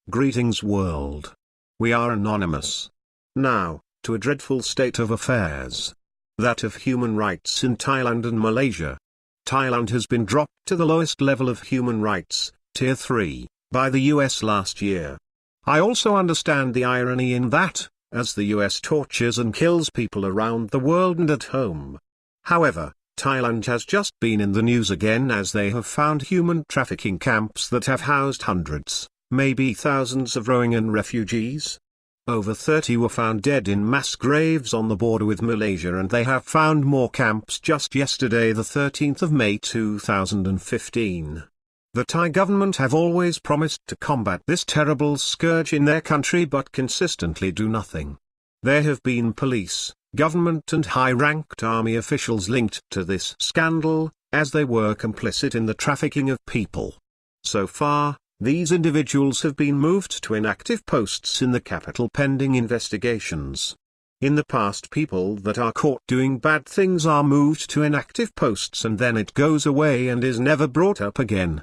Greetings world. We are anonymous. Now, to a dreadful state of affairs. That of human rights in Thailand and Malaysia. Thailand has been dropped to the lowest level of human rights, Tier 3, by the US last year. I also understand the irony in that, as the US tortures and kills people around the world and at home. However, Thailand has just been in the news again as they have found human trafficking camps that have housed hundreds, maybe thousands of Rohingya refugees. Over 30 were found dead in mass graves on the border with Malaysia, and they have found more camps just yesterday, the 13th of May 2015. The Thai government have always promised to combat this terrible scourge in their country but consistently do nothing. There have been police, government and high-ranked army officials linked to this scandal, as they were complicit in the trafficking of people. So far, these individuals have been moved to inactive posts in the capital pending investigations. In the past, people that are caught doing bad things are moved to inactive posts and then it goes away and is never brought up again.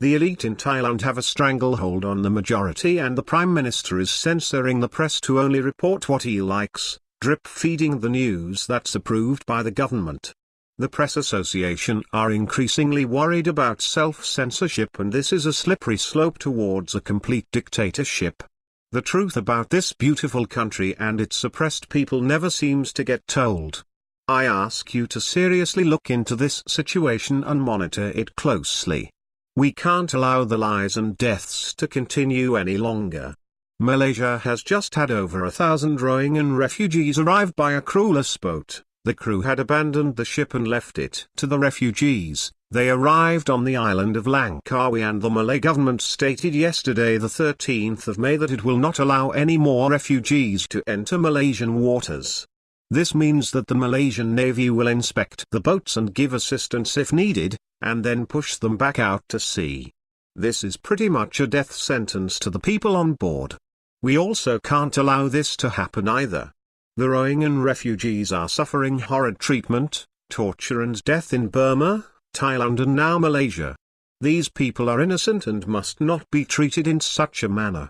The elite in Thailand have a stranglehold on the majority, and the Prime Minister is censoring the press to only report what he likes, drip-feeding the news that's approved by the government. The Press Association are increasingly worried about self-censorship, and this is a slippery slope towards a complete dictatorship. The truth about this beautiful country and its oppressed people never seems to get told. I ask you to seriously look into this situation and monitor it closely. We can't allow the lies and deaths to continue any longer. Malaysia has just had over 1,000 Rohingya refugees arrive by a crewless boat. The crew had abandoned the ship and left it to the refugees. They arrived on the island of Langkawi, and the Malay government stated yesterday, the 13th of May, that it will not allow any more refugees to enter Malaysian waters. This means that the Malaysian Navy will inspect the boats and give assistance if needed, and then push them back out to sea. This is pretty much a death sentence to the people on board. We also can't allow this to happen either. The Rohingya refugees are suffering horrid treatment, torture and death in Burma, Thailand and now Malaysia. These people are innocent and must not be treated in such a manner.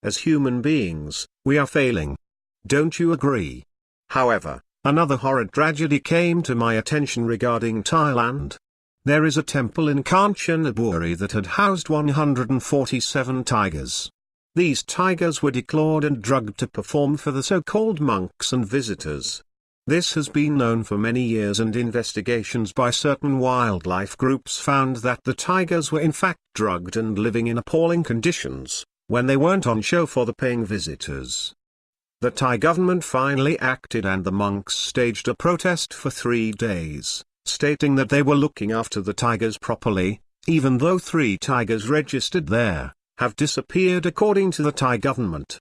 As human beings, we are failing. Don't you agree? However, another horrid tragedy came to my attention regarding Thailand. There is a temple in Kanchanaburi that had housed 147 tigers. These tigers were declawed and drugged to perform for the so-called monks and visitors. This has been known for many years, and investigations by certain wildlife groups found that the tigers were in fact drugged and living in appalling conditions, when they weren't on show for the paying visitors. The Thai government finally acted, and the monks staged a protest for 3 days, stating that they were looking after the tigers properly, even though 3 tigers registered there have disappeared according to the Thai government.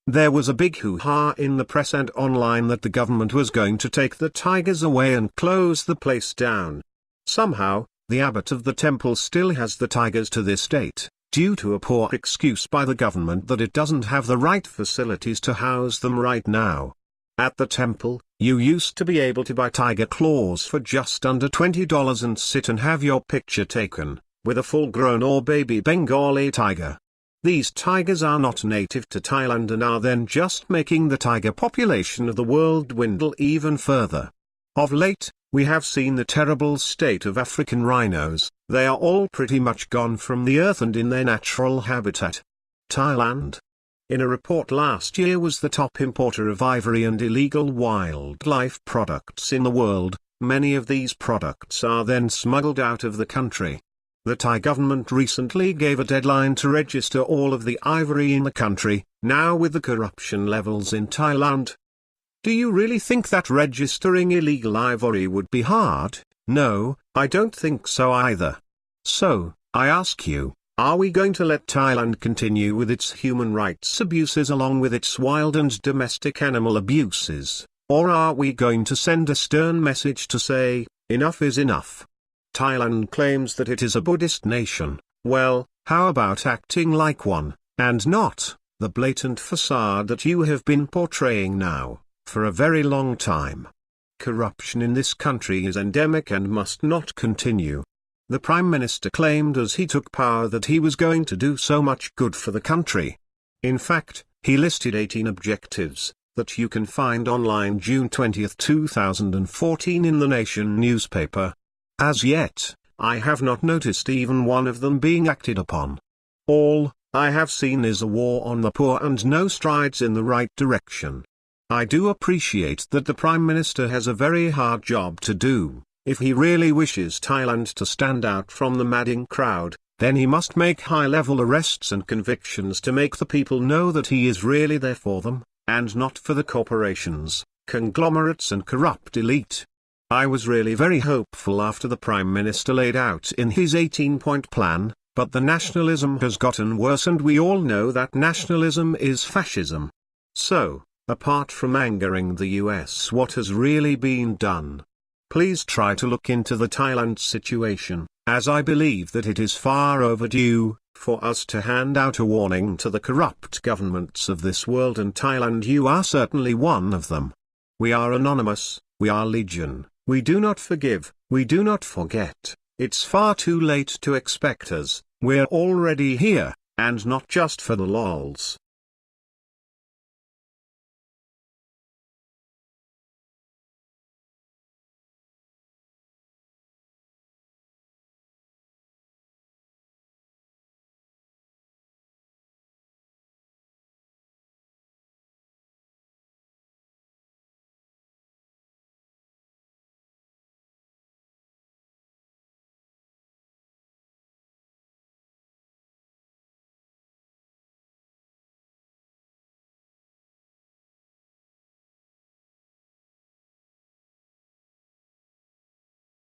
There was a big hoo-ha in the press and online that the government was going to take the tigers away and close the place down. Somehow, the abbot of the temple still has the tigers to this date, due to a poor excuse by the government that it doesn't have the right facilities to house them right now. At the temple, you used to be able to buy tiger claws for just under $20 and sit and have your picture taken with a full-grown or baby Bengali tiger. These tigers are not native to Thailand and are then just making the tiger population of the world dwindle even further. Of late, we have seen the terrible state of African rhinos. They are all pretty much gone from the earth and in their natural habitat. Thailand, in a report last year, was the top importer of ivory and illegal wildlife products in the world. Many of these products are then smuggled out of the country. The Thai government recently gave a deadline to register all of the ivory in the country. Now, with the corruption levels in Thailand, do you really think that registering illegal ivory would be hard? No, I don't think so either. So, I ask you, are we going to let Thailand continue with its human rights abuses along with its wild and domestic animal abuses, or are we going to send a stern message to say, enough is enough? Thailand claims that it is a Buddhist nation. Well, how about acting like one, and not the blatant facade that you have been portraying now, for a very long time? Corruption in this country is endemic and must not continue. The Prime Minister claimed as he took power that he was going to do so much good for the country. In fact, he listed 18 objectives that you can find online June 20, 2014 in the Nation newspaper. As yet, I have not noticed even one of them being acted upon. All I have seen is a war on the poor and no strides in the right direction. I do appreciate that the Prime Minister has a very hard job to do. If he really wishes Thailand to stand out from the madding crowd, then he must make high-level arrests and convictions to make the people know that he is really there for them, and not for the corporations, conglomerates and corrupt elite. I was really very hopeful after the Prime Minister laid out in his 18-point plan, but the nationalism has gotten worse and we all know that nationalism is fascism. So, apart from angering the US, what has really been done? Please try to look into the Thailand situation, as I believe that it is far overdue for us to hand out a warning to the corrupt governments of this world, and Thailand, you are certainly one of them. We are anonymous, we are legion, we do not forgive, we do not forget. It's far too late to expect us, we're already here, and not just for the lols.